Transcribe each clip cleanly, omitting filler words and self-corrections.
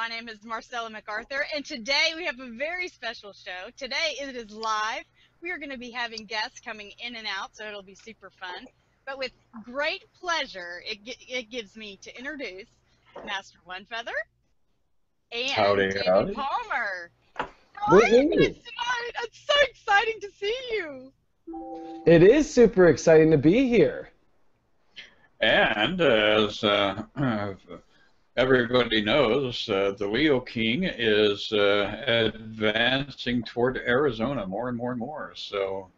My name is Marcella MacArthur, and today we have a very special show. Today it is live. We are going to be having guests coming in and out, so it'll be super fun. But with great pleasure, it gives me to introduce Master Onefeather and Howdy, David howdy. Palmer. How are you Woohoo! guys tonight? It's so exciting to see you. It is super exciting to be here. And as everybody knows, the Leo King is advancing toward Arizona more and more and more. So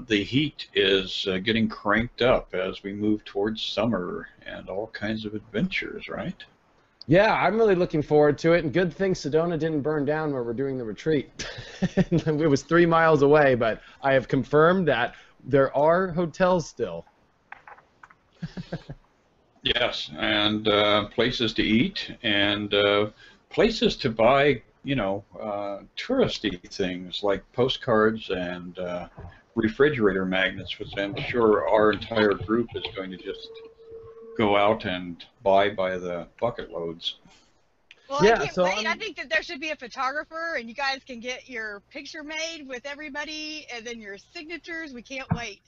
the heat is getting cranked up as we move towards summer and all kinds of adventures, right? Yeah, I'm really looking forward to it, and good thing Sedona didn't burn down where we're doing the retreat. It was 3 miles away, but I have confirmed that there are hotels still. Yes, and places to eat and places to buy, touristy things like postcards and refrigerator magnets, which I'm sure our entire group is going to just go out and buy by the bucket loads. Well, Yeah, I can't so wait. I think that there should be a photographer, and you guys can get your picture made with everybody, and then your signatures. We can't wait.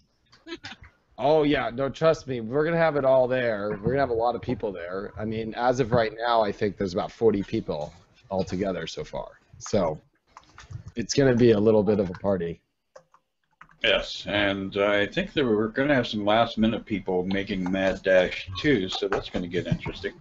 Oh yeah, no, trust me, we're gonna have it all there. We're gonna have a lot of people there. I mean, as of right now, I think there's about 40 people altogether so far. So it's gonna be a little bit of a party. Yes, and I think that we're going to have some last-minute people making Mad Dash too, so that's going to get interesting.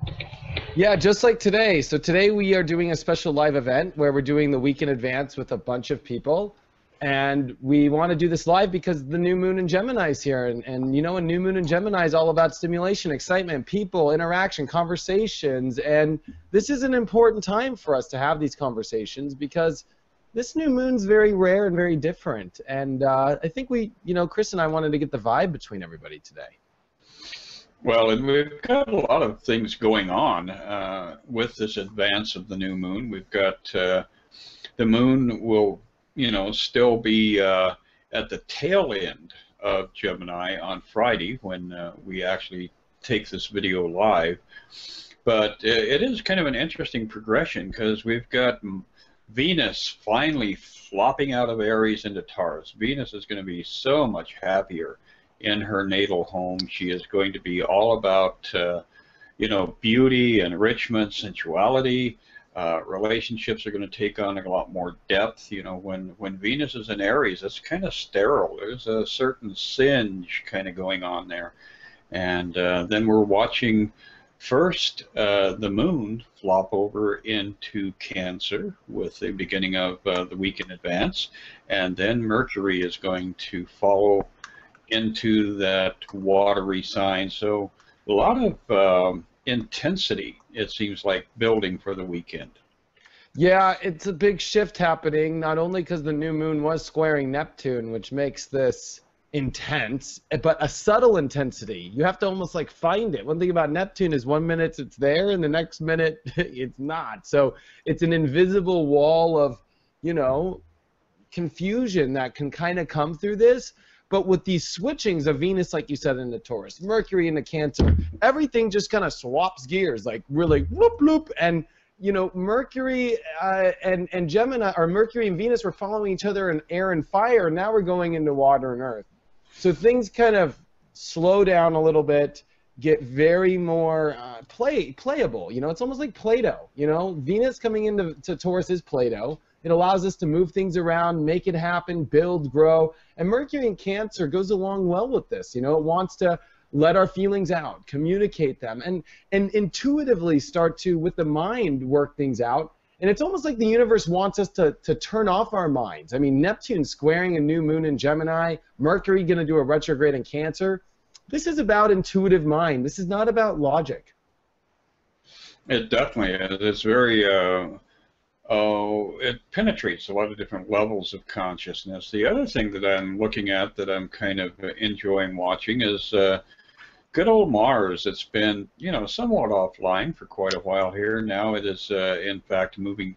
Yeah, just like today. So today we are doing a special live event where we're doing the week in advance with a bunch of people. And we want to do this live because the new moon in Gemini is here. And you know, a new moon in Gemini is all about stimulation, excitement, people, interaction, conversations. And this is an important time for us to have these conversations because this new moon's very rare and very different. And I think Chris and I wanted to get the vibe between everybody today. Well, and we've got a lot of things going on with this advance of the new moon. We've got the moon will, still be at the tail end of Gemini on Friday when we actually take this video live. But it is kind of an interesting progression because we've got Venus finally flopping out of Aries into Taurus. Venus is going to be so much happier in her natal home. She is going to be all about, beauty, enrichment, sensuality. Relationships are going to take on a lot more depth. When Venus is in Aries, it's kind of sterile. There's a certain singe kind of going on there. And then we're watching first the moon flop over into Cancer with the beginning of the week in advance. And then Mercury is going to follow into that watery sign. So a lot of intensity, it seems like, building for the weekend. Yeah, it's a big shift happening, not only because the new moon was squaring Neptune, which makes this intense, but a subtle intensity. You have to almost like find it. One thing about Neptune is 1 minute it's there and the next minute it's not. So it's an invisible wall of, confusion that can kind of come through this. But with these switchings of Venus, like you said, into Taurus, Mercury into Cancer, everything just kind of swaps gears, like really whoop, whoop. And, Mercury and Gemini, or Mercury and Venus were following each other in air and fire. Now we're going into water and earth. So things kind of slow down a little bit, get very more playable. It's almost like Play-Doh. Venus coming into Taurus is Play-Doh. It allows us to move things around, make it happen, build, grow. And Mercury in Cancer goes along well with this. It wants to let our feelings out, communicate them, and intuitively start to, with the mind, work things out. And it's almost like the universe wants us to turn off our minds. I mean, Neptune squaring a new moon in Gemini, Mercury going to do a retrograde in Cancer. This is about intuitive mind. This is not about logic. It definitely is. It's very, it penetrates a lot of different levels of consciousness. The other thing that I'm looking at that I'm kind of enjoying watching is good old Mars. It's been, somewhat offline for quite a while here. Now it is, in fact, moving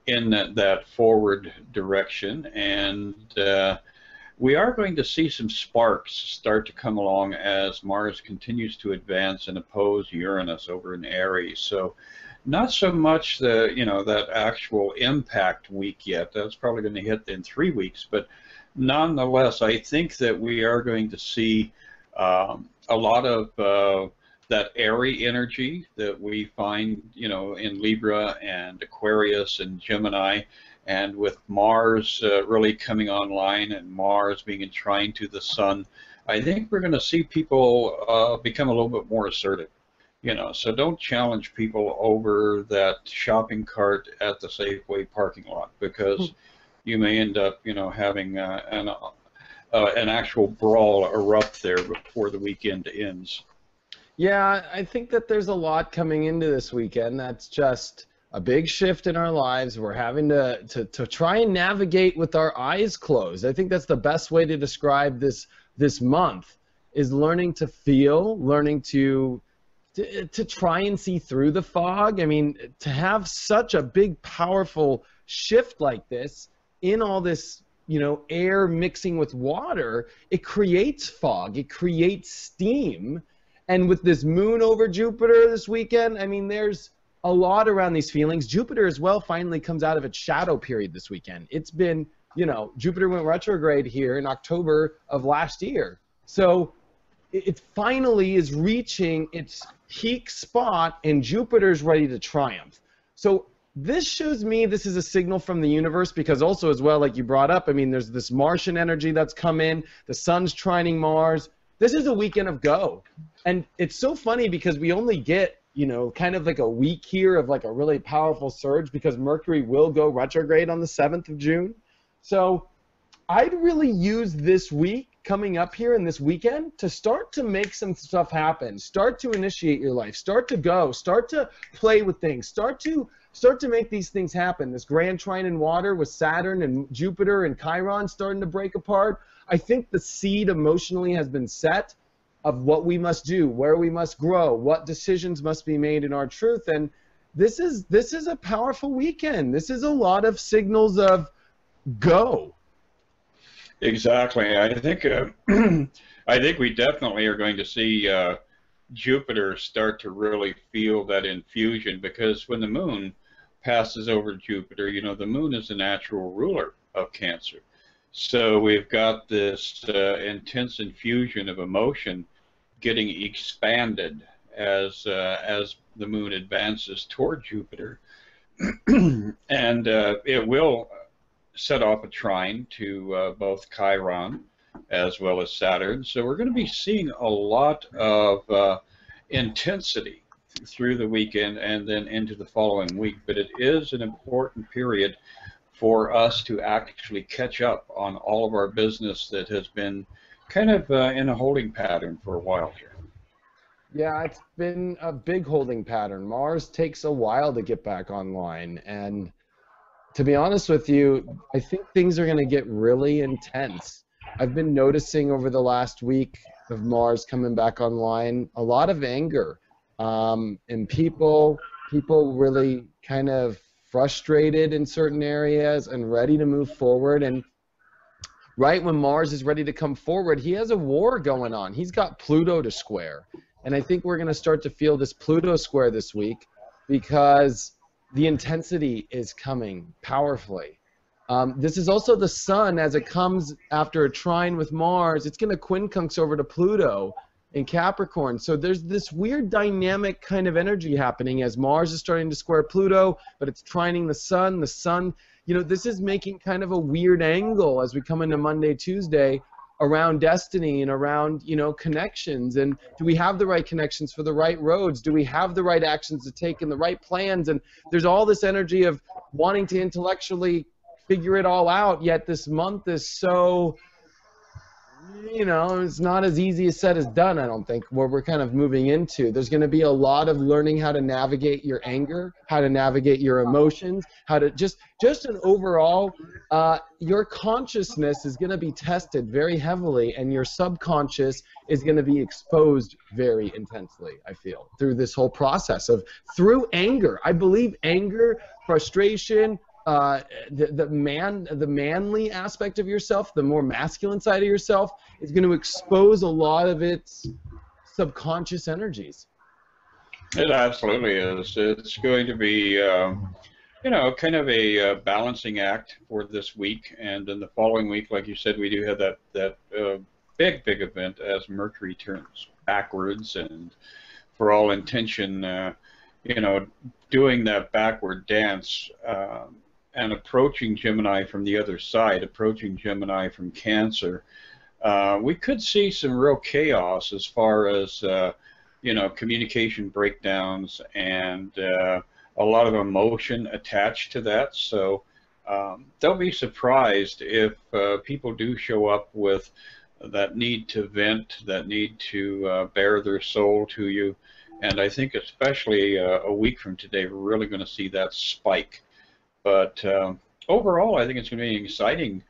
in that forward direction, and we are going to see some sparks start to come along as Mars continues to advance and oppose Uranus over in Aries. So not so much the, that actual impact week yet. That's probably going to hit in 3 weeks, but nonetheless, I think that we are going to see a lot of that airy energy that we find, in Libra and Aquarius and Gemini, and with Mars really coming online and Mars being enshrined to the Sun, I think we're going to see people become a little bit more assertive. So don't challenge people over that shopping cart at the Safeway parking lot, because you may end up, having an actual brawl erupt there before the weekend ends. Yeah, I think that there's a lot coming into this weekend that's just a big shift in our lives. We're having to try and navigate with our eyes closed. I think that's the best way to describe this month, is learning to feel, learning to try and see through the fog. I mean, to have such a big, powerful shift like this in all this, air mixing with water, it creates fog, it creates steam. And with this moon over Jupiter this weekend, I mean, there's a lot around these feelings. Jupiter as well finally comes out of its shadow period this weekend. It's been, Jupiter went retrograde here in October of last year. So it finally is reaching its peak spot, and Jupiter's ready to triumph. So this shows me this is a signal from the universe, because also as well, like you brought up, I mean, there's this Martian energy that's come in. The sun's trining Mars. This is a weekend of go. And it's so funny because we only get, kind of like a week here of like a really powerful surge, because Mercury will go retrograde on the 7th of June. So I'd really use this week coming up here in this weekend to start to make some stuff happen. Start to initiate your life. Start to go. Start to play with things. Start to make these things happen. This grand trine in water with Saturn and Jupiter and Chiron starting to break apart. I think the seed emotionally has been set of what we must do, where we must grow, what decisions must be made in our truth. And this is a powerful weekend. This is a lot of signals of go. Exactly. I think I think we definitely are going to see Jupiter start to really feel that infusion, because when the moon passes over Jupiter, the moon is the natural ruler of Cancer. So we've got this intense infusion of emotion getting expanded as the moon advances toward Jupiter, and it will set off a trine to both Chiron as well as Saturn. So we're going to be seeing a lot of intensity through the weekend and then into the following week. But it is an important period for us to actually catch up on all of our business that has been kind of in a holding pattern for a while here. Yeah, it's been a big holding pattern. Mars takes a while to get back online, and to be honest with you, I think things are going to get really intense. I've been noticing over the last week of Mars coming back online, a lot of anger, and people really kind of frustrated in certain areas and ready to move forward. And right when Mars is ready to come forward, he has a war going on. He's got Pluto to square. And I think we're going to start to feel this Pluto square this week, because the intensity is coming powerfully. This is also the Sun, as it comes after a trine with Mars. It's going to quincunx over to Pluto in Capricorn. So there's this weird dynamic kind of energy happening as Mars is starting to square Pluto, but it's trining the Sun. The Sun, this is making kind of a weird angle as we come into Monday, Tuesday, around destiny and around, connections. And do we have the right connections for the right roads? Do we have the right actions to take and the right plans? And there's all this energy of wanting to intellectually figure it all out, yet this month is so, it's not as easy as said as done, I don't think, where we're kind of moving into. There's going to be a lot of learning how to navigate your anger, how to navigate your emotions, how to just an overall, your consciousness is going to be tested very heavily, and your subconscious is going to be exposed very intensely, I feel, through this whole process through anger. I believe anger, frustration, the manly aspect of yourself, the more masculine side of yourself, is going to expose a lot of its subconscious energies. It absolutely is. It's going to be, kind of a balancing act for this week, and then the following week, like you said, we do have that big event as Mercury turns backwards, and for all intention, doing that backward dance and approaching Gemini from the other side, approaching Gemini from Cancer. We could see some real chaos as far as communication breakdowns and a lot of emotion attached to that. So don't be surprised if people do show up with that need to vent, that need to bare their soul to you. And I think especially a week from today, we're really going to see that spike. But overall, I think it's going to be an exciting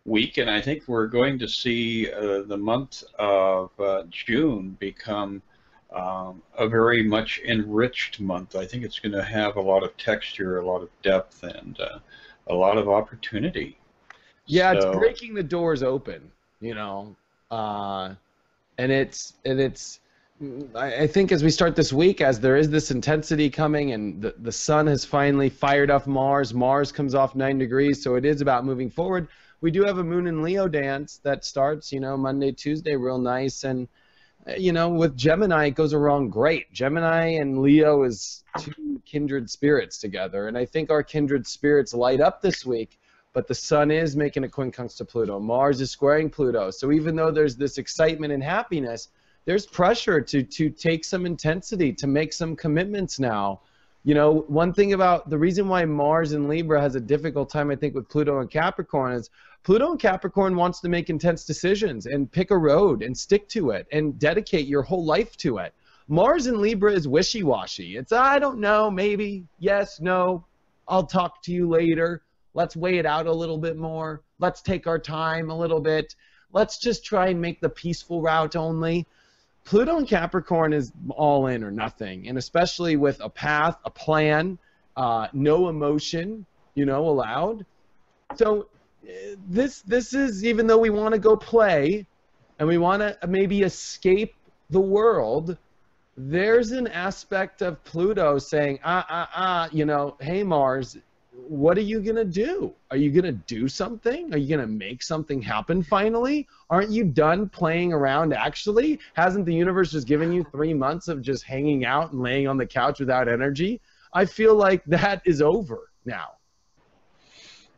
week, and I think we're going to see the month of June become a very much enriched month. I think it's going to have a lot of texture, a lot of depth, and a lot of opportunity. Yeah, it's breaking the doors open, and it's. I think as we start this week, as there is this intensity coming, and the sun has finally fired up Mars. Mars comes off 9 degrees, so it is about moving forward. We do have a Moon in Leo dance that starts, Monday, Tuesday, real nice, and with Gemini, it goes along great. Gemini and Leo is two kindred spirits together, and I think our kindred spirits light up this week, but the sun is making a quincunx to Pluto. Mars is squaring Pluto, so even though there's this excitement and happiness, there's pressure to take some intensity, to make some commitments now. One thing about the reason why Mars in Libra has a difficult time, I think, with Pluto and Capricorn is Pluto and Capricorn wants to make intense decisions and pick a road and stick to it and dedicate your whole life to it. Mars in Libra is wishy-washy. It's, I don't know, maybe, yes, no, I'll talk to you later. Let's weigh it out a little bit more. Let's take our time a little bit. Let's just try and make the peaceful route only. Pluto and Capricorn is all in or nothing, and especially with a path, a plan, no emotion, allowed. So this is, even though we want to go play and we want to maybe escape the world, there's an aspect of Pluto saying, hey Mars, what are you going to do? Are you going to do something? Are you going to make something happen finally? Aren't you done playing around actually? Hasn't the universe just given you 3 months of just hanging out and laying on the couch without energy? I feel like that is over now.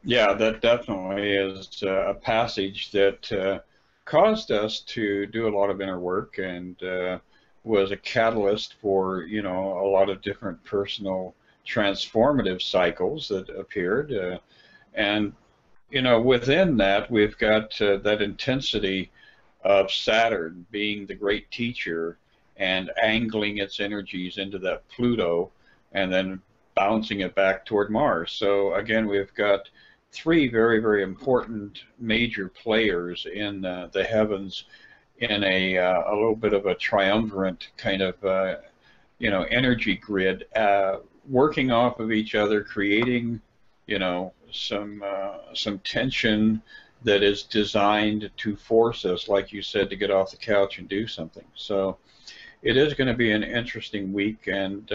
Yeah, that definitely is a passage that caused us to do a lot of inner work and was a catalyst for, a lot of different personal transformative cycles that appeared, and within that we've got that intensity of Saturn being the great teacher and angling its energies into that Pluto and then bouncing it back toward Mars. So again, we've got 3 very, very important major players in the heavens in a little bit of a triumvirate kind of energy grid, working off of each other, creating, some tension that is designed to force us, like you said, to get off the couch and do something. So it is going to be an interesting week, and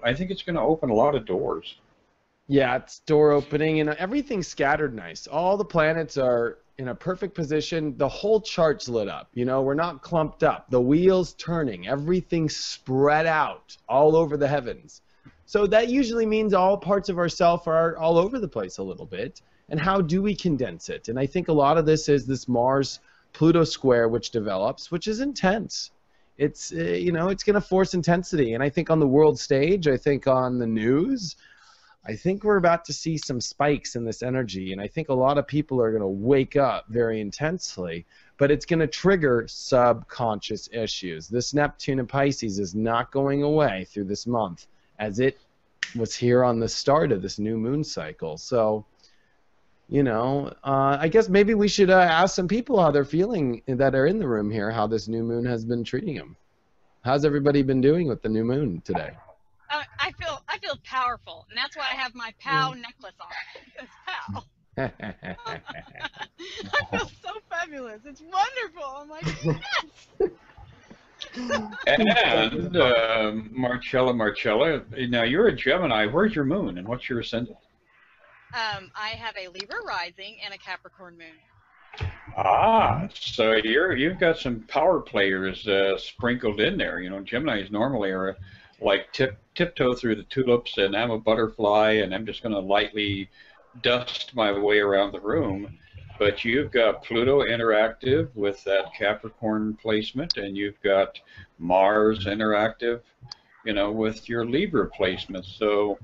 I think it's going to open a lot of doors. Yeah, it's door opening, and everything's scattered nice. All the planets are in a perfect position. The whole chart's lit up. We're not clumped up. The wheel's turning. Everything's spread out all over the heavens. So that usually means all parts of ourself are all over the place a little bit. And how do we condense it? And I think a lot of this is this Mars-Pluto square which develops, which is intense. It's, it's going to force intensity. And I think on the world stage, I think on the news, I think we're about to see some spikes in this energy. And I think a lot of people are going to wake up very intensely. But it's going to trigger subconscious issues. This Neptune in Pisces is not going away through this month, as it was here on the start of this new moon cycle. So, I guess maybe we should ask some people how they're feeling that are in the room here, how this new moon has been treating them. How's everybody been doing with the new moon today? I feel powerful, and that's why I have my POW necklace on. It's POW. I feel so fabulous. It's wonderful. I'm like, yes. And Marcella, now you're a Gemini. Where's your moon, and what's your ascendant? I have a Libra rising and a Capricorn moon. Ah, so you've got some power players sprinkled in there. You know, Geminis normally are like tiptoe through the tulips, and I'm a butterfly, and I'm just going to lightly dust my way around the room. But you've got Pluto interactive with that Capricorn placement, and you've got Mars interactive, you know, with your Libra placement. So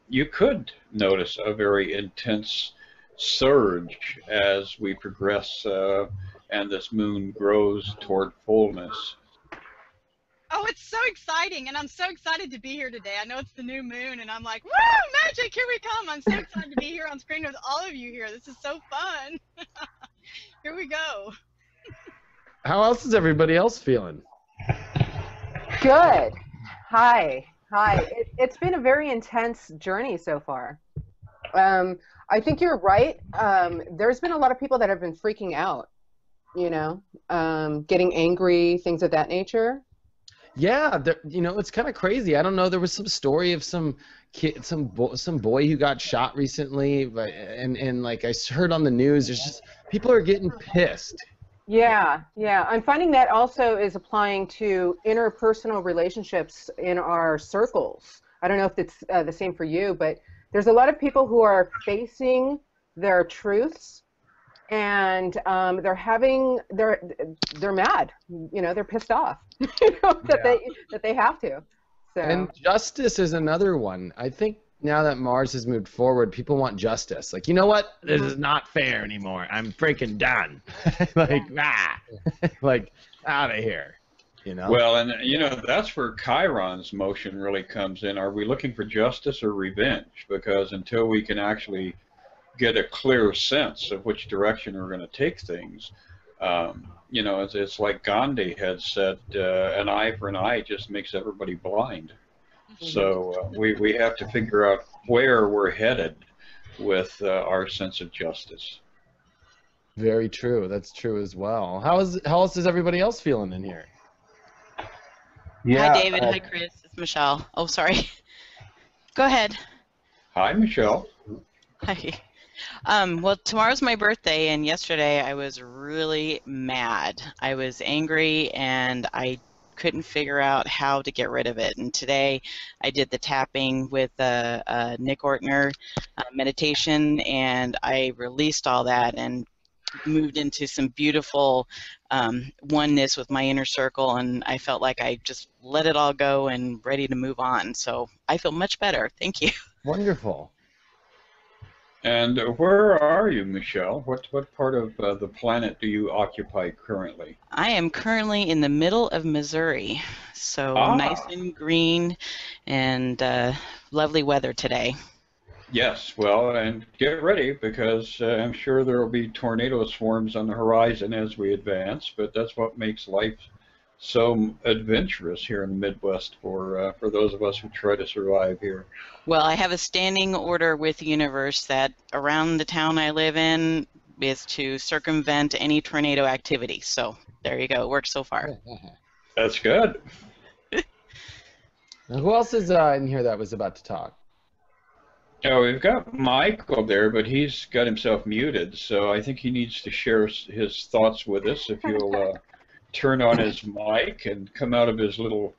you could notice a very intense surge as we progress and this moon grows toward fullness. Oh, it's so exciting, and I'm so excited to be here today. I know it's the new moon, and I'm like, woo, magic, here we come. I'm so excited to be here on screen with all of you here. This is so fun. Here we go. How else is everybody else feeling? Good. Hi. It's been a very intense journey so far. I think you're right. There's been a lot of people that have been freaking out, you know, getting angry, things of that nature. Yeah, you know, it's kind of crazy. I don't know. There was some story of some kid, some boy who got shot recently, but and like I heard on the news, there's just people are getting pissed. Yeah. I'm finding that also is applying to interpersonal relationships in our circles. I don't know if it's the same for you, but there's a lot of people who are facing their truths, and they're mad. You know, they're pissed off. You know, that they have to. So. And justice is another one. I think now that Mars has moved forward, people want justice. Like, you know what? This is not fair anymore. I'm freaking done. Like out of here. You know? Well, and you know, that's where Chiron's motion really comes in. Are we looking for justice or revenge? Because until we can actually get a clear sense of which direction we're going to take things, you know, it's like Gandhi had said, an eye for an eye just makes everybody blind. So we have to figure out where we're headed with our sense of justice. Very true. That's true as well. How else is everybody else feeling in here? Yeah, hi, David. Hi, Chris. It's Michelle. Oh, sorry. Go ahead. Hi, Michelle. Hi. Well, tomorrow's my birthday, and yesterday I was really mad. I was angry, and I couldn't figure out how to get rid of it. And today I did the tapping with Nick Ortner meditation, and I released all that and moved into some beautiful oneness with my inner circle, and I felt like I just let it all go and ready to move on. So I feel much better. Thank you. Wonderful. And where are you, Michelle? What part of the planet do you occupy currently? I am currently in the middle of Missouri, so nice and green and lovely weather today. Yes, well, and get ready because I'm sure there will be tornado swarms on the horizon as we advance, but that's what makes life so adventurous here in the Midwest for those of us who try to survive here. Well, I have a standing order with the universe that around the town I live in is to circumvent any tornado activity. So there you go. It works so far. That's good. Now, who else is in here that was about to talk? Oh, we've got Michael there, but he's got himself muted, so I think he needs to share his thoughts with us. If you'll turn on his mic and come out of his little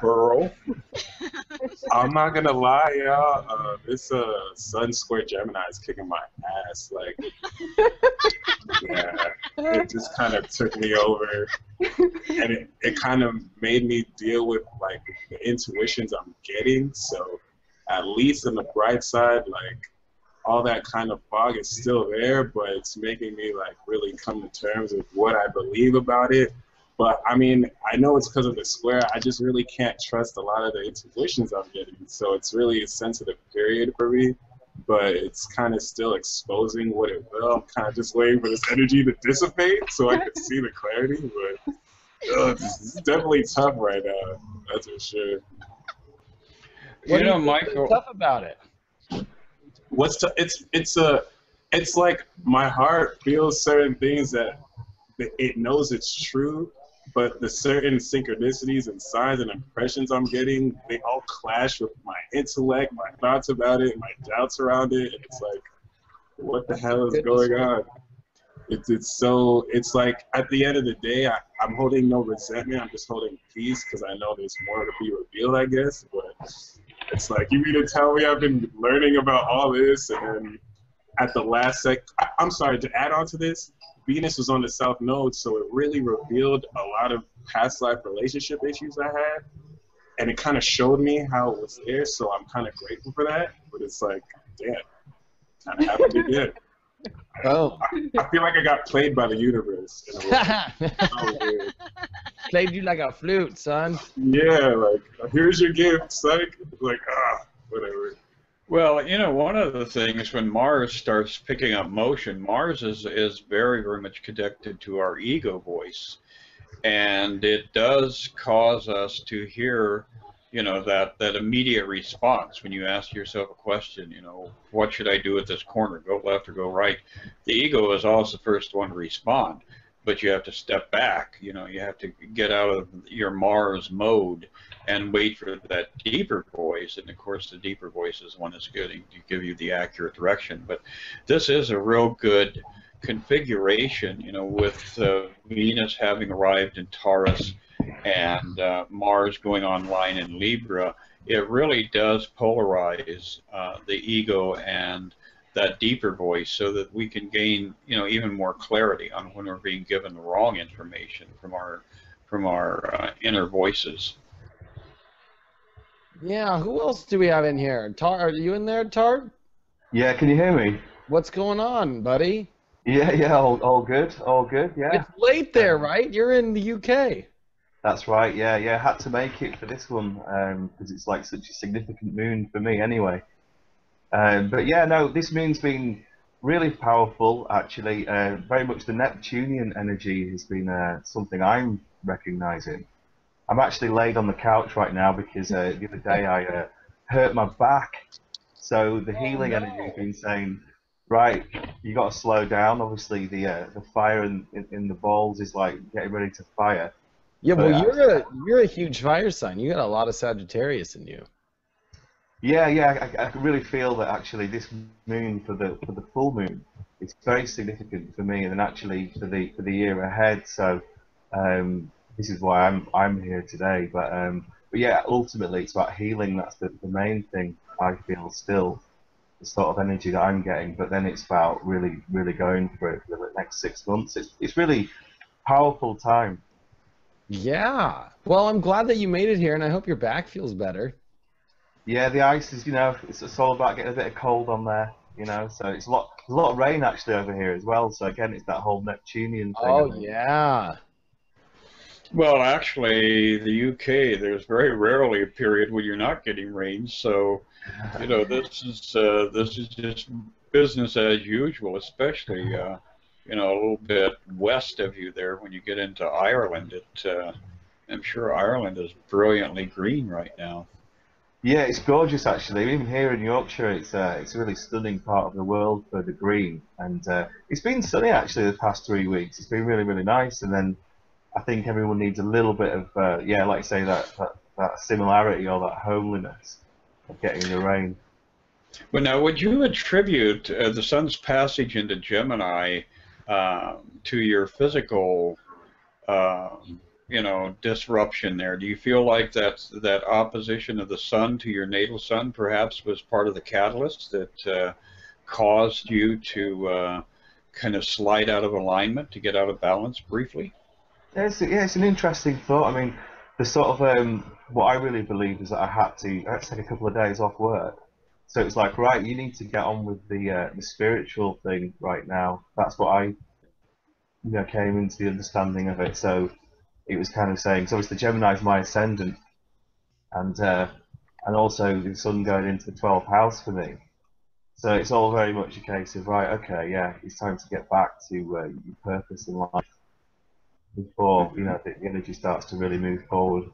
burrow. I'm not gonna lie, y'all. This Sun Square Gemini is kicking my ass. Like, yeah, it just kind of took me over, and it kind of made me deal with like the intuitions I'm getting. So, at least on the bright side, like all that kind of fog is still there, but it's making me like really come to terms with what I believe about it. But I mean, I know it's because of the square. I just really can't trust a lot of the intuitions I'm getting. So it's really a sensitive period for me, but it's kind of still exposing what it will. I'm kind of just waiting for this energy to dissipate so I can see the clarity. But it's definitely tough right now. That's for sure. You know, Michael, what's tough about it? It's like my heart feels certain things that it knows it's true, but the certain synchronicities and signs and impressions I'm getting, they all clash with my intellect, my thoughts about it, my doubts around it. And it's like, what the hell is going on? It's like at the end of the day, I'm holding no resentment. I'm just holding peace because I know there's more to be revealed, I guess. But it's like, you mean to tell me I've been learning about all this, and then at the last sec, I'm sorry, to add on to this, Venus was on the South Node, so it really revealed a lot of past life relationship issues I had, and it kind of showed me how it was there, so I'm kind of grateful for that, but it's like, damn, kind of happened again. Oh. I feel like I got played by the universe. In a way. So weird. Played you like a flute, son. Yeah, like, here's your gift, psych. Like, whatever. Well, you know, one of the things when Mars starts picking up motion, Mars is very, very much connected to our ego voice. And it does cause us to hear, you know, that immediate response when you ask yourself a question, you know, what should I do at this corner, go left or go right? The ego is always the first one to respond, but you have to step back, you know, you have to get out of your Mars mode and wait for that deeper voice. And of course, the deeper voice is one that's going to give you the accurate direction. But this is a real good configuration, you know, with Venus having arrived in Taurus and Mars going online in Libra. It really does polarize the ego and that deeper voice so that we can gain, you know, even more clarity on when we're being given the wrong information from our inner voices. Yeah, who else do we have in here? Tar, are you in there, Tar? Yeah, can you hear me? What's going on, buddy? Yeah, all good, yeah. It's late there, right? You're in the UK. That's right, yeah, had to make it for this one, because it's like such a significant moon for me anyway. But yeah, no, this moon's been really powerful, actually. Very much the Neptunian energy has been something I'm recognizing. I'm actually laid on the couch right now because the other day I hurt my back. So the healing energy has been saying, right, you got to slow down. Obviously, the fire in the balls is like getting ready to fire. Yeah, But well, you're a huge fire sign. You got a lot of Sagittarius in you. Yeah, I can really feel that actually this moon for the full moon, it's very significant for me, and then actually for the year ahead. So this is why I'm here today. But yeah, ultimately it's about healing. That's the main thing I feel still, the sort of energy that I'm getting. But then it's about really going for it for the next 6 months. It's really powerful time. Yeah. Well, I'm glad that you made it here, and I hope your back feels better. Yeah, the ice is, you know, it's all about getting a bit of cold on there, you know. So there's a lot of rain actually over here as well. So again, it's that whole Neptunian thing. Oh yeah. Well, actually, the UK, there's very rarely a period where you're not getting rain. So, you know, this is just business as usual, especially you know, a little bit west of you there when you get into Ireland. I'm sure Ireland is brilliantly green right now. Yeah, it's gorgeous actually. Even here in Yorkshire, it's a really stunning part of the world for the green, and it's been sunny actually the past 3 weeks. It's been really nice, and then I think everyone needs a little bit of yeah, like say that similarity or that homeliness of getting the rain. Well, now, would you attribute the sun's passage into Gemini to your physical you know, disruption there? Do you feel like that opposition of the sun to your natal sun perhaps was part of the catalyst that caused you to kind of slide out of alignment, to get out of balance briefly? Yeah, it's an interesting thought. I mean, the sort of what I really believe is that I had to take a couple of days off work. So it's like, right, you need to get on with the spiritual thing right now. That's what I came into the understanding of it. So it was kind of saying, so the Gemini is my ascendant, and also the sun going into the 12th house for me. So it's all very much a case of, right, okay, yeah, it's time to get back to your purpose in life before the energy starts to really move forward.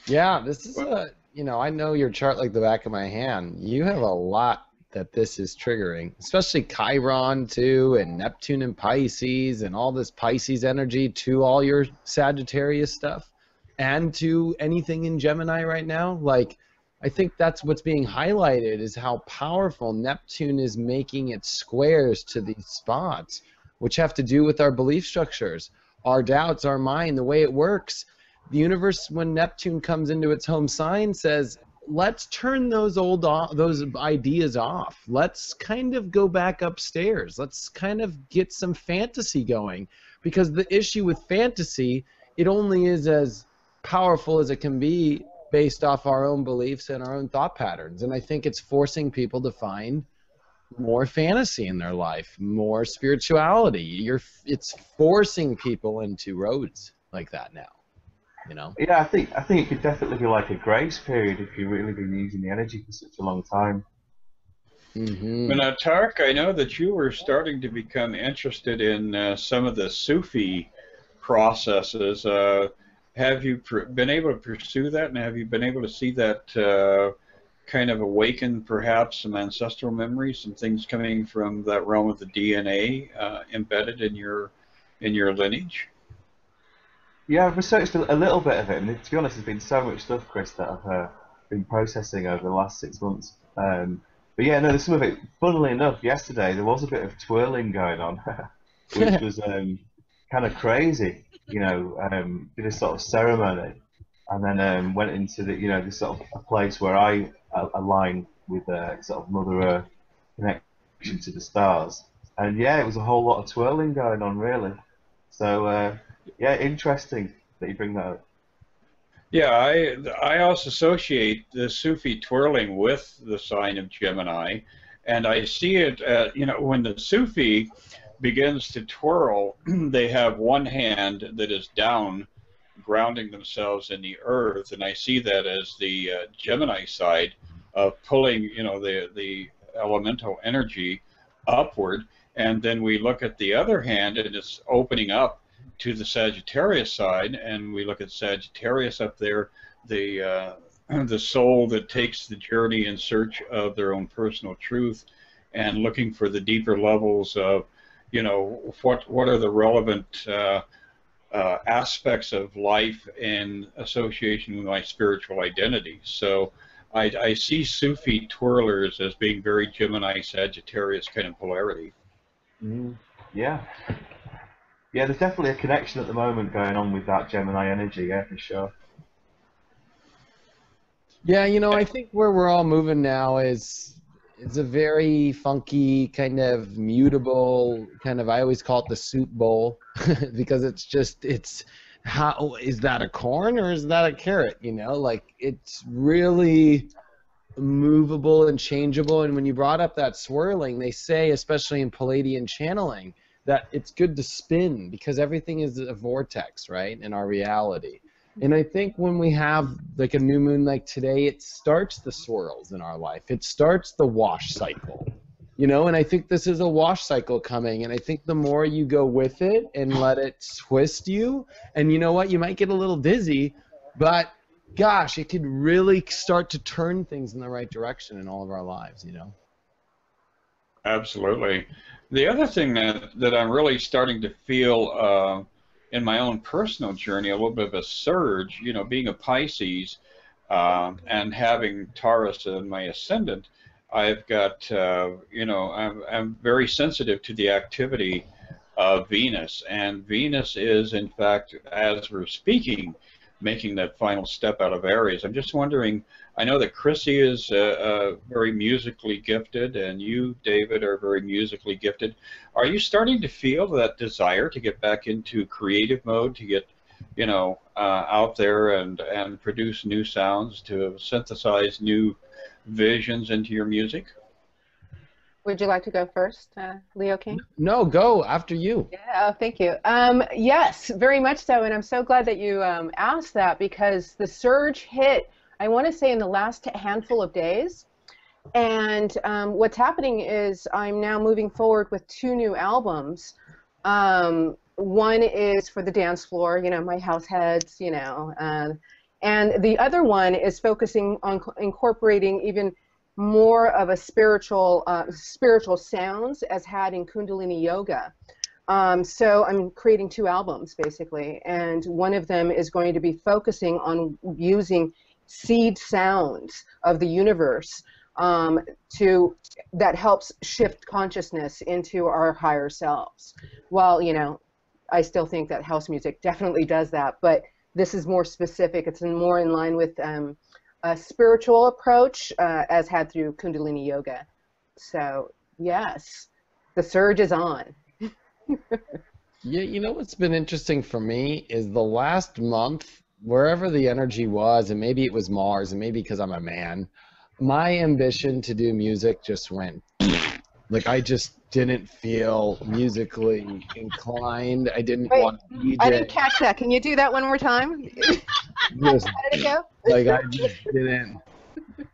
Yeah, this is I know your chart like the back of my hand. You have a lot that this is triggering, especially Chiron too, and Neptune and Pisces, and all this Pisces energy to all your Sagittarius stuff, and to anything in Gemini right now. Like, I think that's what's being highlighted, is how powerful Neptune is making its squares to these spots, which have to do with our belief structures, our doubts, our mind, the way it works. The universe, when Neptune comes into its home sign, says, let's turn those ideas off. Let's kind of go back upstairs. Let's kind of get some fantasy going, because the issue with fantasy, it only is as powerful as it can be based off our own beliefs and our own thought patterns. And I think it's forcing people to find more fantasy in their life, more spirituality. It's forcing people into roads like that now. You know? Yeah, I think it could definitely be like a grace period if you've really been using the energy for such a long time. Mm-hmm. But now, Tark, I know that you were starting to become interested in some of the Sufi processes. Have you been able to pursue that, and have you been able to see that kind of awaken perhaps some ancestral memories, some things coming from that realm of the DNA embedded in your lineage? Yeah, I've researched a little bit of it, and to be honest, there's been so much stuff, Chris, that I've been processing over the last 6 months. But yeah, no, there's some of it. Funnily enough, yesterday there was a bit of twirling going on, which was kind of crazy. You know, did a sort of ceremony, and then went into this sort of a place where I align with sort of Mother Earth, connection to the stars, and yeah, it was a whole lot of twirling going on, really. So. Yeah, interesting that you bring that up. Yeah, I also associate the Sufi twirling with the sign of Gemini, and I see it, when the Sufi begins to twirl, they have one hand that is down, grounding themselves in the earth, and I see that as the Gemini side of pulling, the elemental energy upward, and then we look at the other hand, and it's opening up to the Sagittarius side, and we look at Sagittarius up there, the soul that takes the journey in search of their own personal truth and looking for the deeper levels of, what are the relevant aspects of life in association with my spiritual identity. So I see Sufi twirlers as being very Gemini Sagittarius kind of polarity. Yeah. Yeah, there's definitely a connection at the moment going on with that Gemini energy, yeah, for sure. Yeah, I think where we're all moving now is it's a very funky, kind of mutable, I always call it the soup bowl, because it's how, is that a corn or is that a carrot, Like, it's really movable and changeable. And when you brought up that swirling, they say, especially in Palladian channeling, that it's good to spin because everything is a vortex, right, in our reality. And I think when we have like a new moon like today, it starts the swirls in our life. It starts the wash cycle, and I think this is a wash cycle coming. And I think the more you go with it and let it twist you, and you know what, you might get a little dizzy, but gosh, it could really start to turn things in the right direction in all of our lives, Absolutely. The other thing that I'm really starting to feel in my own personal journey, a little bit of a surge, being a Pisces and having Taurus in my ascendant, I've got, I'm very sensitive to the activity of Venus. And Venus is, in fact, as we're speaking, making that final step out of Aries. I'm just wondering, I know that Chrissy is very musically gifted, and you, David, are very musically gifted. Are you starting to feel that desire to get back into creative mode, to get, out there and produce new sounds, to synthesize new visions into your music? Would you like to go first, Leo King? No, go after you. Yeah, thank you. Yes, very much so, and I'm so glad that you asked that, because the surge hit, I want to say, in the last handful of days. And what's happening is I'm now moving forward with 2 new albums. One is for the dance floor, my house heads, and the other one is focusing on incorporating even more of a spiritual sounds as had in Kundalini Yoga. So I'm creating 2 albums basically, and one of them is going to be focusing on using seed sounds of the universe that helps shift consciousness into our higher selves. Well, you know, I still think that house music definitely does that, but this is more specific. It's more in line with a spiritual approach as had through Kundalini Yoga. So yes, the surge is on. Yeah, you know what's been interesting for me is the last month, wherever the energy was, and maybe it was Mars, and maybe because I'm a man, my ambition to do music just went. Like, I just didn't feel musically inclined. I didn't Wait, want to DJ. I didn't catch that. Can you do that one more time? Just, How did it go? like, I just didn't.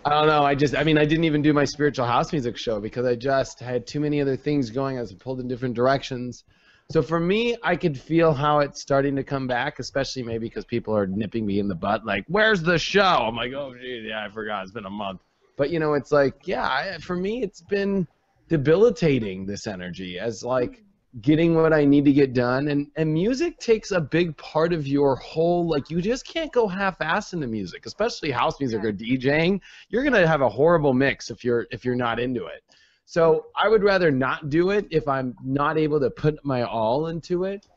I don't know. I didn't even do my spiritual house music show because I just had too many other things going. I was pulled in different directions. So for me, I could feel how it's starting to come back, especially maybe because people are nipping me in the butt, like, "Where's the show?" I'm like, "Oh, geez, yeah, I forgot. It's been a month." But you know, it's like, yeah, for me, it's been debilitating, this energy, as like getting what I need to get done, and music takes a big part of your whole, like, you just can't go half-ass into music, especially house music or DJing. You're gonna have a horrible mix if you're not into it. So I would rather not do it if I'm not able to put my all into it.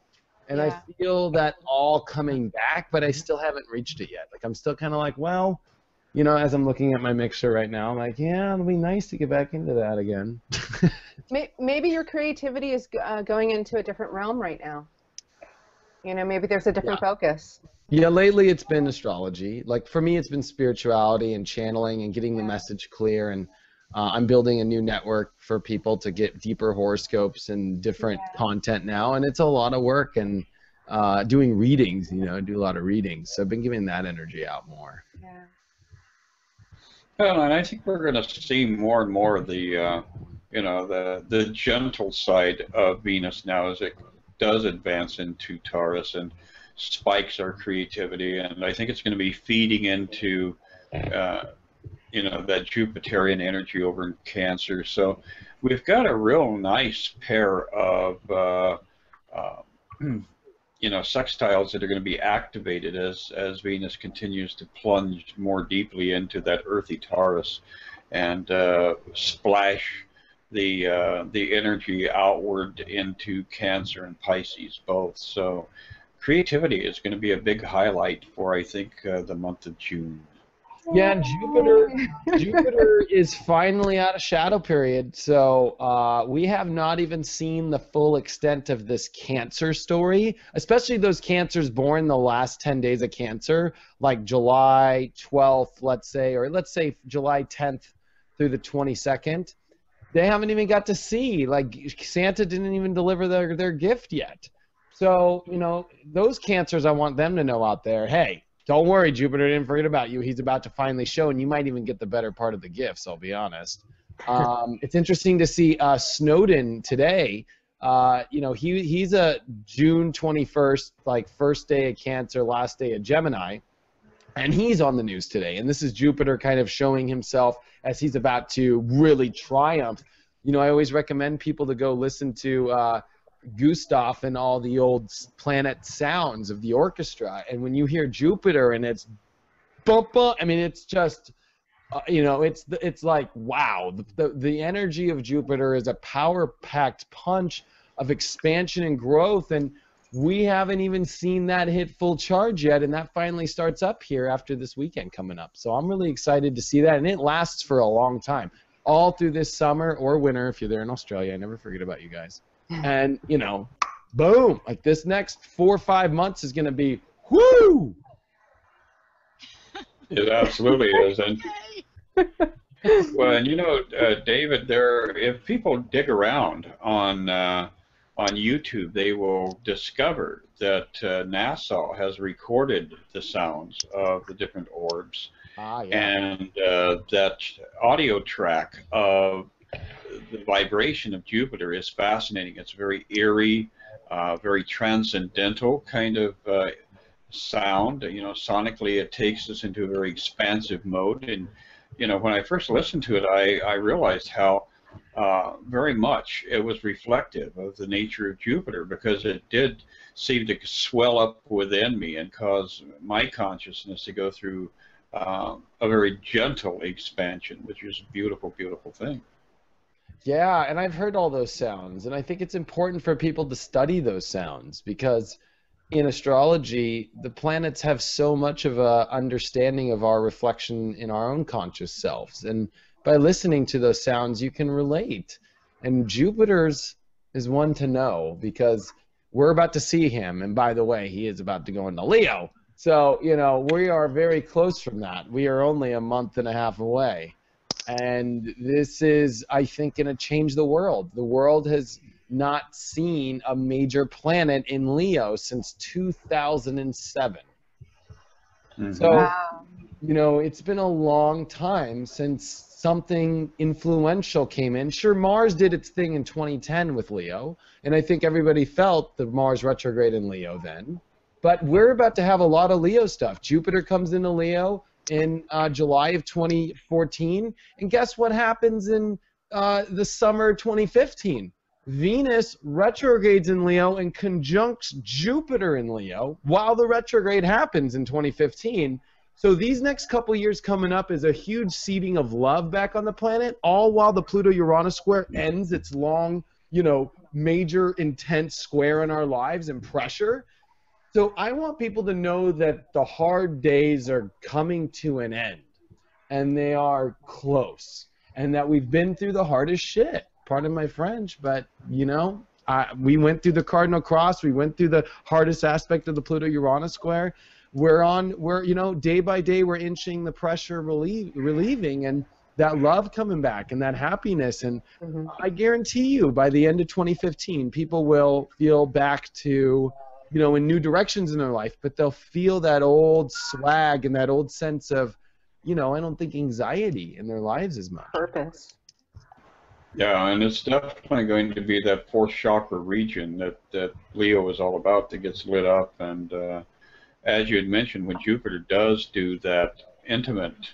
And I feel that all coming back, but I still haven't reached it yet. Like, I'm still kind of like, well, you know, as I'm looking at my mixer right now, I'm like, yeah, it'll be nice to get back into that again. Maybe your creativity is going into a different realm right now. You know, maybe there's a different focus. Yeah, lately it's been astrology. Like, for me, it's been spirituality and channeling and getting the message clear. And I'm building a new network for people to get deeper horoscopes and different content now. And it's a lot of work, and doing readings, you know, I do a lot of readings. So I've been giving that energy out more. Yeah. Well, and I think we're going to see more and more of the, you know, the gentle side of Venus now as it does advance into Taurus and spikes our creativity. And I think it's going to be feeding into, you know, that Jupiterian energy over in Cancer. So we've got a real nice pair of, you know, sextiles that are going to be activated as Venus continues to plunge more deeply into that earthy Taurus and splash the energy outward into Cancer and Pisces both. So creativity is going to be a big highlight for, I think, the month of June. Yeah, and Jupiter is finally out of shadow period, so we have not even seen the full extent of this Cancer story, especially those Cancers born the last 10 days of Cancer, like July 12th, let's say, or let's say July 10th through the 22nd. They haven't even got to see, like, Santa didn't even deliver their gift yet. So, you know, those Cancers, I want them to know out there, hey, don't worry, Jupiter didn't forget about you. He's about to finally show, and you might even get the better part of the gifts, I'll be honest. It's interesting to see Snowden today. You know, he's a June 21st, like, first day of Cancer, last day of Gemini, and he's on the news today. And this is Jupiter kind of showing himself as he's about to really triumph. You know, I always recommend people to go listen to Gustav and all the old planet sounds of the orchestra, and when you hear Jupiter and it's bump, I mean, it's just you know, it's like, wow, the energy of Jupiter is a power-packed punch of expansion and growth, and we haven't even seen that hit full charge yet, and that finally starts up here after this weekend coming up. So I'm really excited to see that, and it lasts for a long time, all through this summer or winter if you're there in Australia. I never forget about you guys. And, you know, boom, like, this next 4 or 5 months is going to be, whoo! It absolutely is. And, well, and you know, David, if people dig around on YouTube, they will discover that NASA has recorded the sounds of the different orbs. And that audio track of the vibration of Jupiter is fascinating. It's very eerie, very transcendental kind of sound. You know, sonically it takes us into a very expansive mode, and you know, when I first listened to it, I realized how very much it was reflective of the nature of Jupiter, because it did seem to swell up within me and cause my consciousness to go through a very gentle expansion, which is a beautiful, beautiful thing. Yeah, and I've heard all those sounds, and I think it's important for people to study those sounds, because in astrology, the planets have so much of a understanding of our reflection in our own conscious selves, and by listening to those sounds, you can relate. And Jupiter's is one to know, because we're about to see him, and by the way, he is about to go into Leo. So, you know, we are very close from that. We are only a month and a half away. And this is, I think, going to change the world. The world has not seen a major planet in Leo since 2007. Mm-hmm. So, Wow. you know, it's been a long time since something influential came in. Sure, Mars did its thing in 2010 with Leo, and I think everybody felt the Mars retrograde in Leo then. But we're about to have a lot of Leo stuff. Jupiter comes into Leo in July of 2014, and guess what happens in the summer 2015? Venus retrogrades in Leo and conjuncts Jupiter in Leo while the retrograde happens in 2015. So these next couple years coming up is a huge seeding of love back on the planet, all while the Pluto-Uranus square ends its long, you know, major intense square in our lives and pressure. So I want people to know that the hard days are coming to an end, and they are close, and that we've been through the hardest shit. Pardon my French, but, you know, we went through the Cardinal Cross. We went through the hardest aspect of the Pluto-Uranus square. We're, you know, day by day we're inching the pressure relieving, and that love coming back and that happiness. And I guarantee you by the end of 2015, people will feel back to, you know, in new directions in their life, but they'll feel that old swag and that old sense of, you know, I don't think anxiety in their lives as much. Purpose. Yeah, and it's definitely going to be that fourth chakra region that Leo is all about that gets lit up. And as you had mentioned, when Jupiter does do that intimate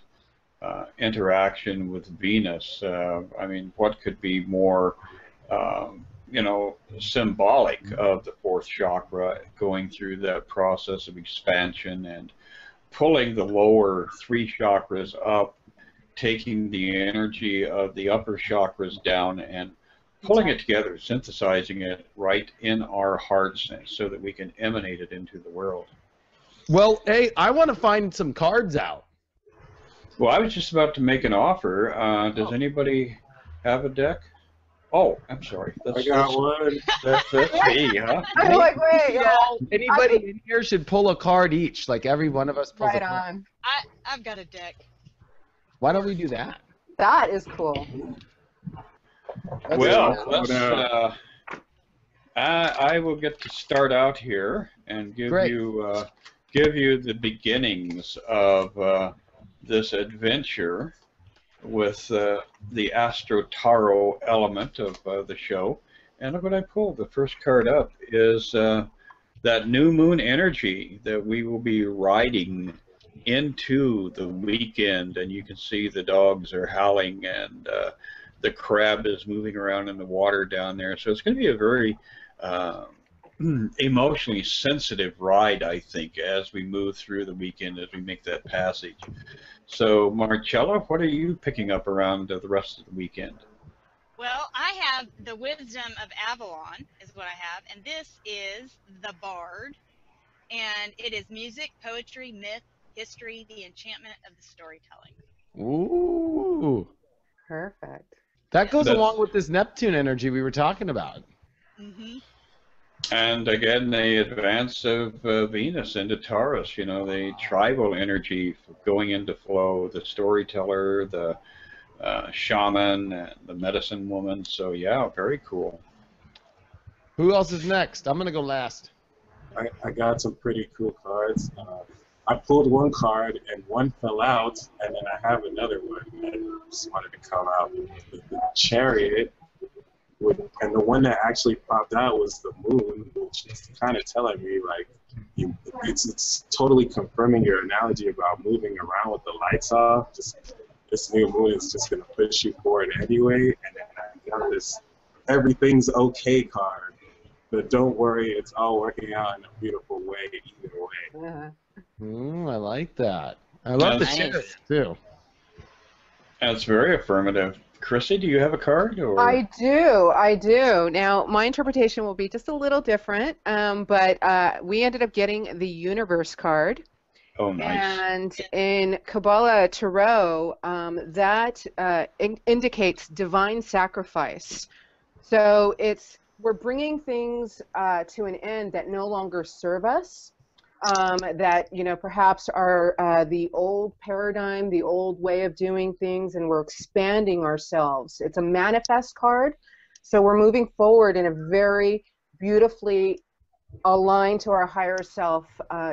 interaction with Venus, I mean, what could be more you know, symbolic of the fourth chakra going through that process of expansion and pulling the lower three chakras up, taking the energy of the upper chakras down and pulling it together, synthesizing it right in our hearts so that we can emanate it into the world. Well, hey, I want to find some cards out. Well, I was just about to make an offer. Does anybody have a deck? Oh, I'm sorry. I got one. That's me, huh? I'm like, wait, yeah. Anybody in here should pull a card each, like every one of us pulls Right a card. on. I've got a deck. Why don't we do that? That is cool. Well, let's, I will get to start out here and give you the beginnings of this adventure with the Astro Tarot element of the show. And look what I pulled. The first card up is that new moon energy that we will be riding into the weekend. And you can see the dogs are howling and the crab is moving around in the water down there. So it's going to be a very emotionally sensitive ride, I think, as we move through the weekend, as we make that passage. So, Marcella, what are you picking up around the rest of the weekend? Well, I have the Wisdom of Avalon is what I have, and this is the Bard, and it is music, poetry, myth, history, the enchantment of the storytelling. Ooh. Perfect. That goes along with this Neptune energy we were talking about. Mm-hmm. And again, the advance of Venus into Taurus, you know, the tribal energy going into flow, the storyteller, the shaman, and the medicine woman. So, yeah, very cool. Who else is next? I'm going to go last. I got some pretty cool cards. I pulled one card and one fell out, and then I have another one that just wanted to come out. The Chariot. And the one that actually popped out was the moon, which is kind of telling me, like, it's totally confirming your analogy about moving around with the lights off. Just this new moon is just going to push you forward anyway. And then I got this everything's okay card. But don't worry, it's all working out in a beautiful way either way. Yeah. I like that. I love the Nice. chariot too. That's very affirmative. Chrissy, do you have a card? Or? I do. Now, my interpretation will be just a little different, but we ended up getting the Universe card. Oh, nice. And in Kabbalah Tarot, that indicates divine sacrifice. So we're bringing things to an end that no longer serve us. That perhaps are the old paradigm, the old way of doing things, and we're expanding ourselves. It's a manifest card, so we're moving forward in a very beautifully aligned to our higher self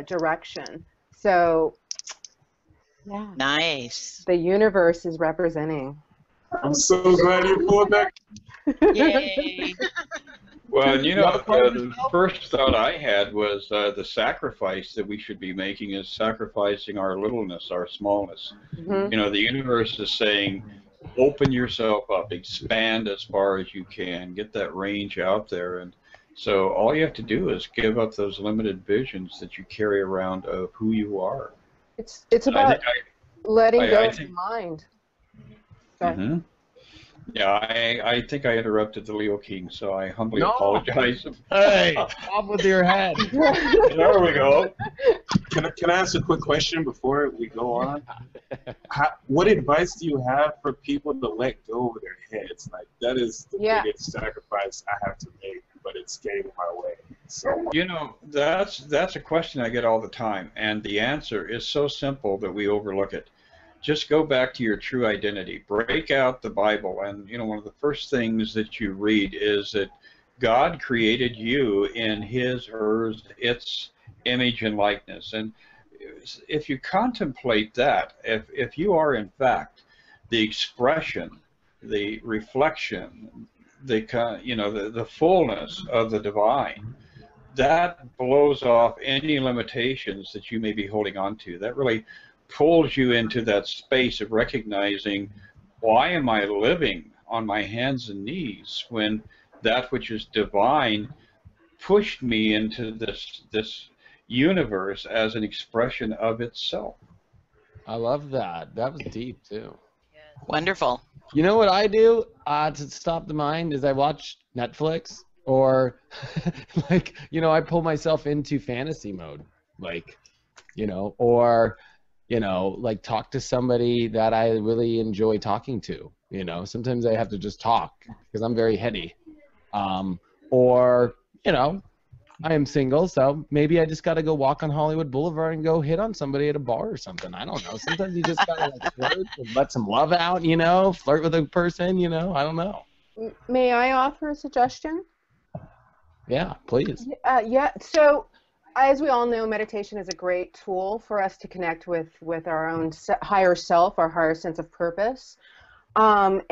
direction. So, yeah. Nice. The universe is representing. I'm so glad you pulled that. Yay. Well, the first thought I had was the sacrifice that we should be making is sacrificing our littleness, our smallness. Mm-hmm. The universe is saying, open yourself up, expand as far as you can, get that range out there. And so all you have to do is give up those limited visions that you carry around of who you are. It's about letting go of the mind. Mm-hmm. Yeah, I think I interrupted the Leo King, so I humbly apologize. Hey, off with your head. There we go. Can I ask a quick question before we go on? What advice do you have for people to let go of their heads? Like, that is the biggest sacrifice I have to make, but it's getting in my way. So that's a question I get all the time, and the answer is so simple that we overlook it. Just go back to your true identity. Break out the Bible, and one of the first things that you read is that God created you in His, hers, its image and likeness. And if you contemplate that, if you are in fact the expression, the reflection, the fullness of the divine, that blows off any limitations that you may be holding on to. That really pulls you into that space of recognizing, why am I living on my hands and knees when that which is divine pushed me into this universe as an expression of itself? I love that. That was deep too. Wonderful. You know what I do to stop the mind is I watch Netflix, or I pull myself into fantasy mode, or talk to somebody that I really enjoy talking to. Sometimes I have to just talk because I'm very heady. I am single, so maybe I just got to go walk on Hollywood Boulevard and go hit on somebody at a bar or something. I don't know. Sometimes you just got to flirt and let some love out, flirt with a person, I don't know. May I offer a suggestion? Yeah, please. So as we all know, meditation is a great tool for us to connect with our own higher self, our higher sense of purpose. In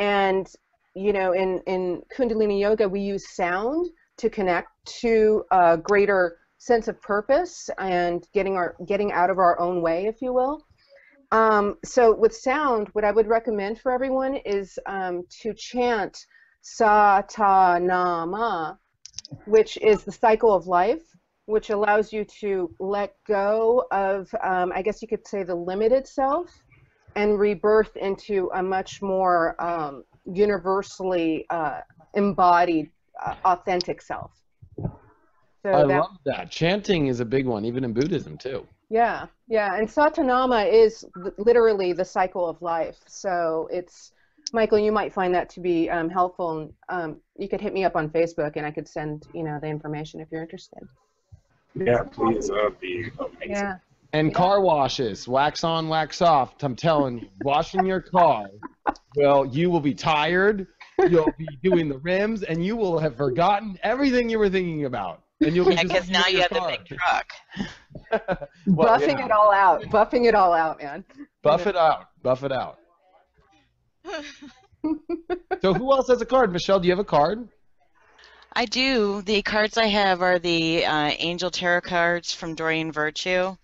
Kundalini Yoga, we use sound to connect to a greater sense of purpose and getting out of our own way, if you will. So with sound, what I would recommend for everyone is to chant Sa Ta Na Ma, which is the cycle of life, which allows you to let go of, I guess you could say, the limited self, and rebirth into a much more universally embodied, authentic self. So I love that. Chanting is a big one, even in Buddhism, too. Yeah. And Satanama is literally the cycle of life. So it's, Michael, you might find that to be helpful. You could hit me up on Facebook, and I could send the information if you're interested. Yeah, please. That would be amazing. Yeah. And car washes, wax on, wax off. I'm telling you, washing your car, well, you will be tired, you'll be doing the rims, and you will have forgotten everything you were thinking about. And you'll be because now you have the big truck. Buffing it all out. Buffing it all out, man. Buff it out. Buff it out. So who else has a card? Michelle, do you have a card? I do. The cards I have are the Angel Tarot cards from Doreen Virtue.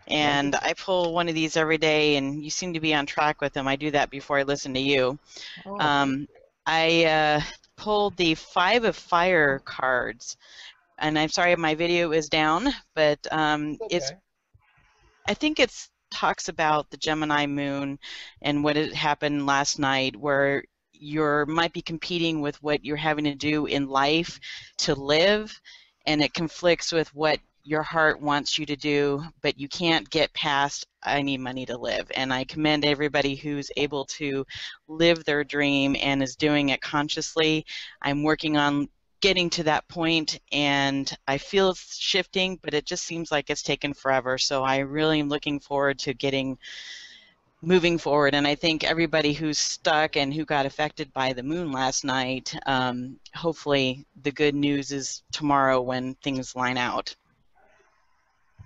and I pull one of these every day, and you seem to be on track with them. I do that before I listen to you. Oh. I pulled the 5 of Fire cards, and I'm sorry my video is down, but it's I think it's talks about the Gemini moon and what had happened last night, where you might be competing with what you're having to do in life to live, and it conflicts with what your heart wants you to do, but you can't get past I need money to live. And I commend everybody who's able to live their dream and is doing it consciously. I'm working on getting to that point, and I feel it's shifting, but it just seems like it's taken forever. So I really am looking forward to moving forward. And I think everybody who's stuck and who got affected by the moon last night, hopefully the good news is tomorrow when things line out.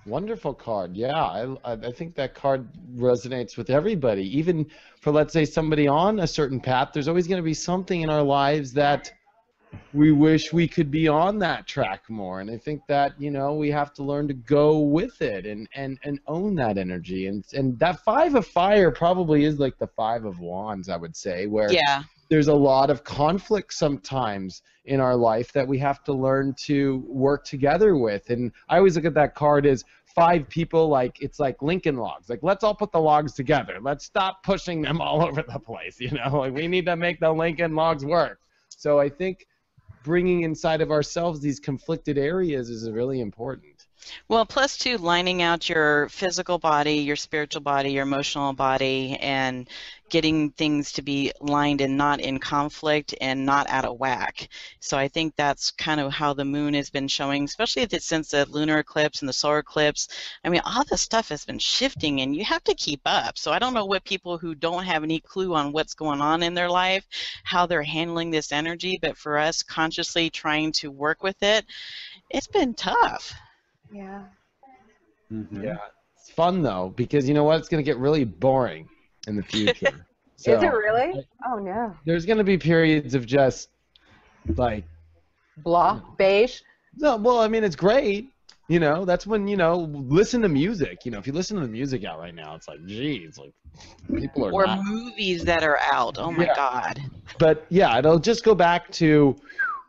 Wonderful card. Yeah, I think that card resonates with everybody. Even for, let's say, somebody on a certain path, there's always going to be something in our lives that we wish we could be on that track more. And I think that, you know, we have to learn to go with it and own that energy. And that 5 of Fire probably is like the 5 of Wands, I would say, where there's a lot of conflict sometimes in our life that we have to learn to work together with. And I always look at that card as 5 people, like it's like Lincoln logs. Like, let's all put the logs together. Let's stop pushing them all over the place, you know? Like, we need to make the Lincoln logs work. So I think bringing inside of ourselves these conflicted areas is really important. Well, plus too, lining out your physical body, your spiritual body, your emotional body, and getting things to be lined and not in conflict and not out of whack. So I think that's kind of how the moon has been showing, especially since the lunar eclipse and the solar eclipse. I mean, all this stuff has been shifting, and you have to keep up. So I don't know what people who don't have any clue on what's going on in their life, how they're handling this energy, but for us consciously trying to work with it, it's been tough. Yeah. Yeah, it's fun though, because you know what? It's going to get really boring in the future. So, is it really? Oh no. There's going to be periods of just like Blah, beige. no. Well, I mean, it's great. You know, that's when, you know, listen to music. You know, if you listen to the music out right now, it's like, geez, like people are or not. movies that are out. Oh my God. But yeah, it'll just go back to,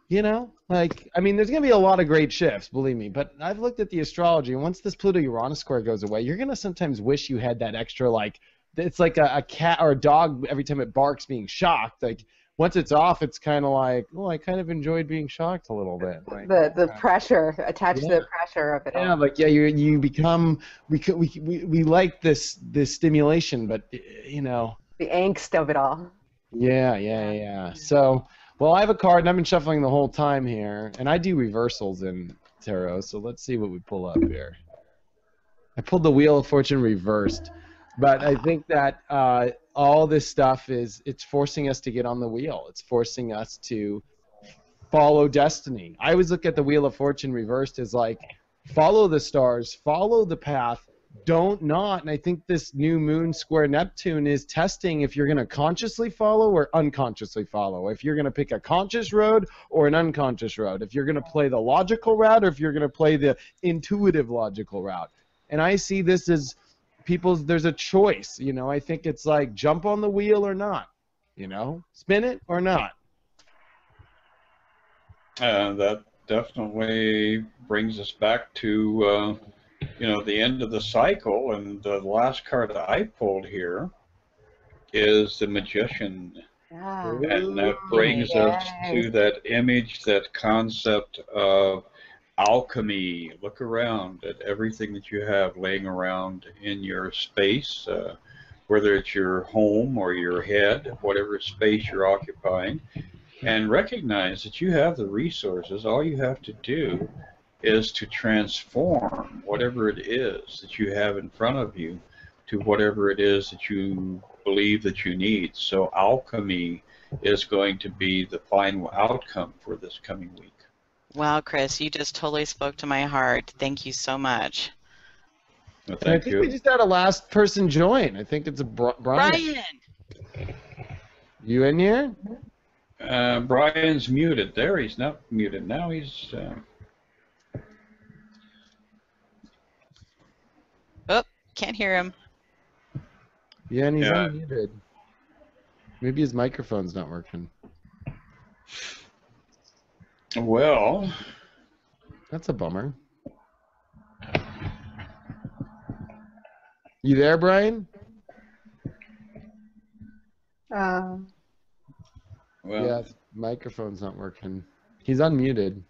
you know, like, I mean, there's going to be a lot of great shifts, believe me, but I've looked at the astrology, and once this Pluto-Uranus square goes away, you're going to sometimes wish you had that extra, like, it's like a cat or a dog every time it barks being shocked. Like, once it's off, it's kind of like, oh, I kind of enjoyed being shocked a little bit. Like, the pressure, attached to the pressure of it all. Yeah, like, yeah, you become, we like this stimulation, but, you know. The angst of it all. Yeah. So, well, I have a card, and I've been shuffling the whole time here, and I do reversals in tarot, so let's see what we pull up here. I pulled the Wheel of Fortune reversed, but I think that all this stuff it's forcing us to get on the wheel. It's forcing us to follow destiny. I always look at the Wheel of Fortune reversed as like, follow the stars, follow the path, don't not. And I think this new moon square Neptune is testing if you're going to consciously follow or unconsciously follow, if you're going to pick a conscious road or an unconscious road, if you're going to play the logical route or if you're going to play the intuitive logical route. And I see this as there's a choice, you know. I think it's like jump on the wheel or not, you know, spin it or not. That definitely brings us back to you know, the end of the cycle, and the last card that I pulled here is the Magician. Yeah. And that brings us to that image, that concept of alchemy. Look around at everything that you have laying around in your space, whether it's your home or your head, whatever space you're occupying, and recognize that you have the resources. All you have to do is to transform whatever it is that you have in front of you to whatever it is that you believe that you need. So alchemy is going to be the final outcome for this coming week. Wow, Chris, you just totally spoke to my heart. Thank you so much. Well, I think we just had a last person join. I think it's a Brian. Brian! You in here? Brian's muted. There, he's not muted. Now he's... can't hear him. Yeah, and he's Yeah. unmuted. Maybe his microphone's not working. Well, That's a bummer. You there, Brian? well, Yeah, his microphone's not working. He's unmuted.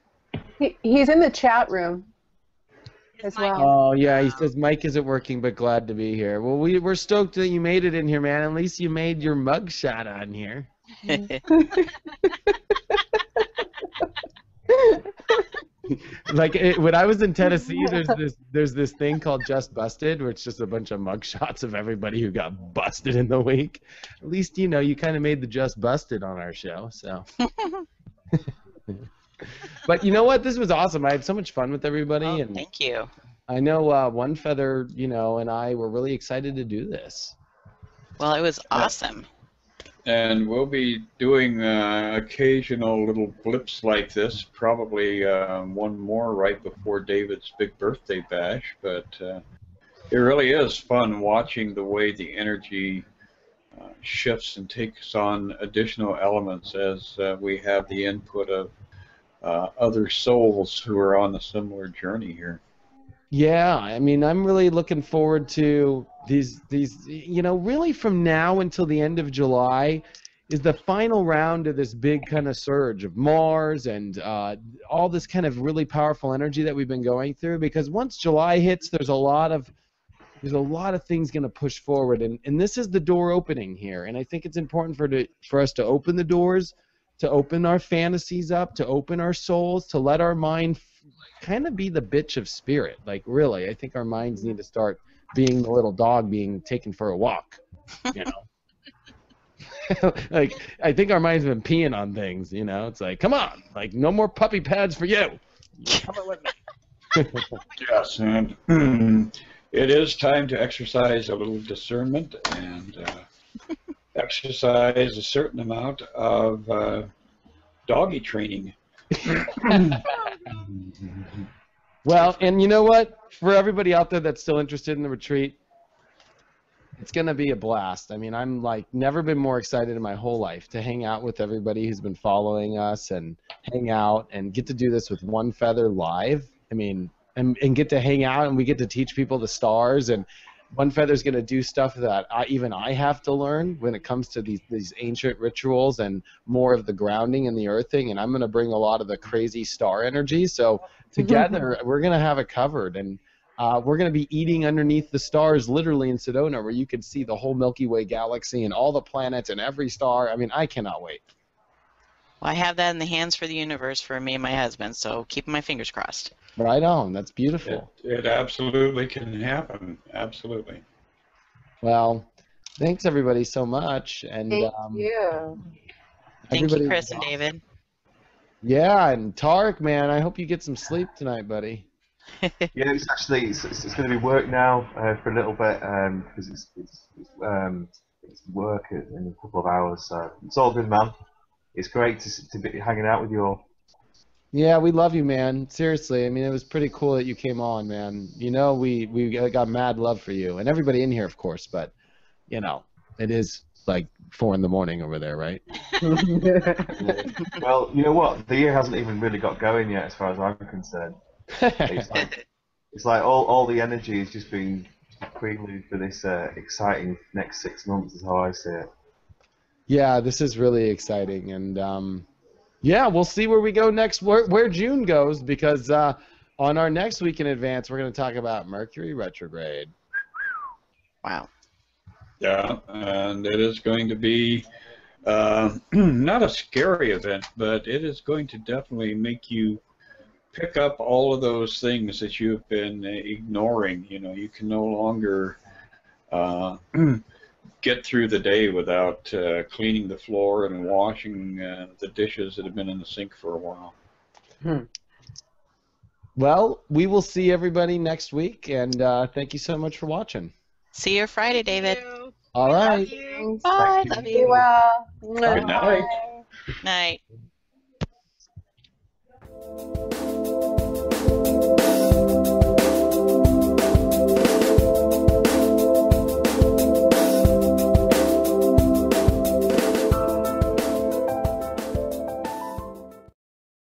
He's in the chat room as mic well. Oh, yeah, he says mic isn't working, but glad to be here. Well, we're stoked that you made it in here, man. At least you made your mugshot on here. Like when I was in Tennessee, there's this thing called Just Busted, where it's just a bunch of mugshots of everybody who got busted in the week. At least you kind of made the Just Busted on our show. So, but you know what? This was awesome. I had so much fun with everybody, Oh, and thank you. I know Onefeather, and I were really excited to do this. Well, it was awesome. and we'll be doing occasional little blips like this, probably one more right before David's big birthday bash, but it really is fun watching the way the energy shifts and takes on additional elements as we have the input of other souls who are on a similar journey here. Yeah, I mean, I'm really looking forward to these, really from now until the end of July is the final round of this big kind of surge of Mars and all this kind of really powerful energy that we've been going through, because once July hits, there's a lot of things going to push forward, and this is the door opening here, and I think it's important for us to open the doors, to open our fantasies up, to open our souls, to let our mind kind of be the bitch of spirit. Like, really, I think our minds need to start being the little dog being taken for a walk, Like, I think our mind's been peeing on things, It's like, come on, like, no more puppy pads for you. Come on with me. Yes, and it is time to exercise a little discernment and exercise a certain amount of doggy training. Well, and you know what? For everybody out there that's still interested in the retreat, it's going to be a blast. I mean, I'm like never been more excited in my whole life to hang out with everybody who's been following us and hang out and get to do this with Onefeather live. I mean, and get to hang out, and we get to teach people the stars, and Onefeather's going to do stuff that I have to learn when it comes to these ancient rituals and more of the grounding and the earthing, and I'm going to bring a lot of the crazy star energy. So together, we're going to have it covered, and we're going to be eating underneath the stars, literally in Sedona, where you can see the whole Milky Way galaxy and all the planets and every star. I mean, I cannot wait. Well, I have that in the hands for the universe for me and my husband, so keeping my fingers crossed. Right on. That's beautiful. It absolutely can happen. Absolutely. Well, thanks everybody so much, and Thank you. Thank you, Chris and David. Yeah, and Tarek, man, I hope you get some sleep tonight, buddy. Yeah, it's actually it's going to be work now for a little bit because it's work in a couple of hours. So it's all good, man. It's great to be hanging out with you all. Yeah, we love you, man. Seriously, I mean, it was pretty cool that you came on, man. We got mad love for you and everybody in here, of course. But it is like 4 a.m. over there, right? Well, you know what? The year hasn't even really got going yet, as far as I'm concerned. It's like all the energy is just being prelude for this exciting next 6 months, is how I see it. Yeah, this is really exciting, and yeah, we'll see where we go next, where June goes, because on our next week in advance, we're going to talk about Mercury retrograde. Wow. Yeah, and it is going to be not a scary event, but it is going to definitely make you pick up all of those things that you've been ignoring. You can no longer get through the day without cleaning the floor and washing the dishes that have been in the sink for a while. Well, we will see everybody next week, and thank you so much for watching. See you Friday, David. All right. Bye. Love you. Be well. Good night. Night.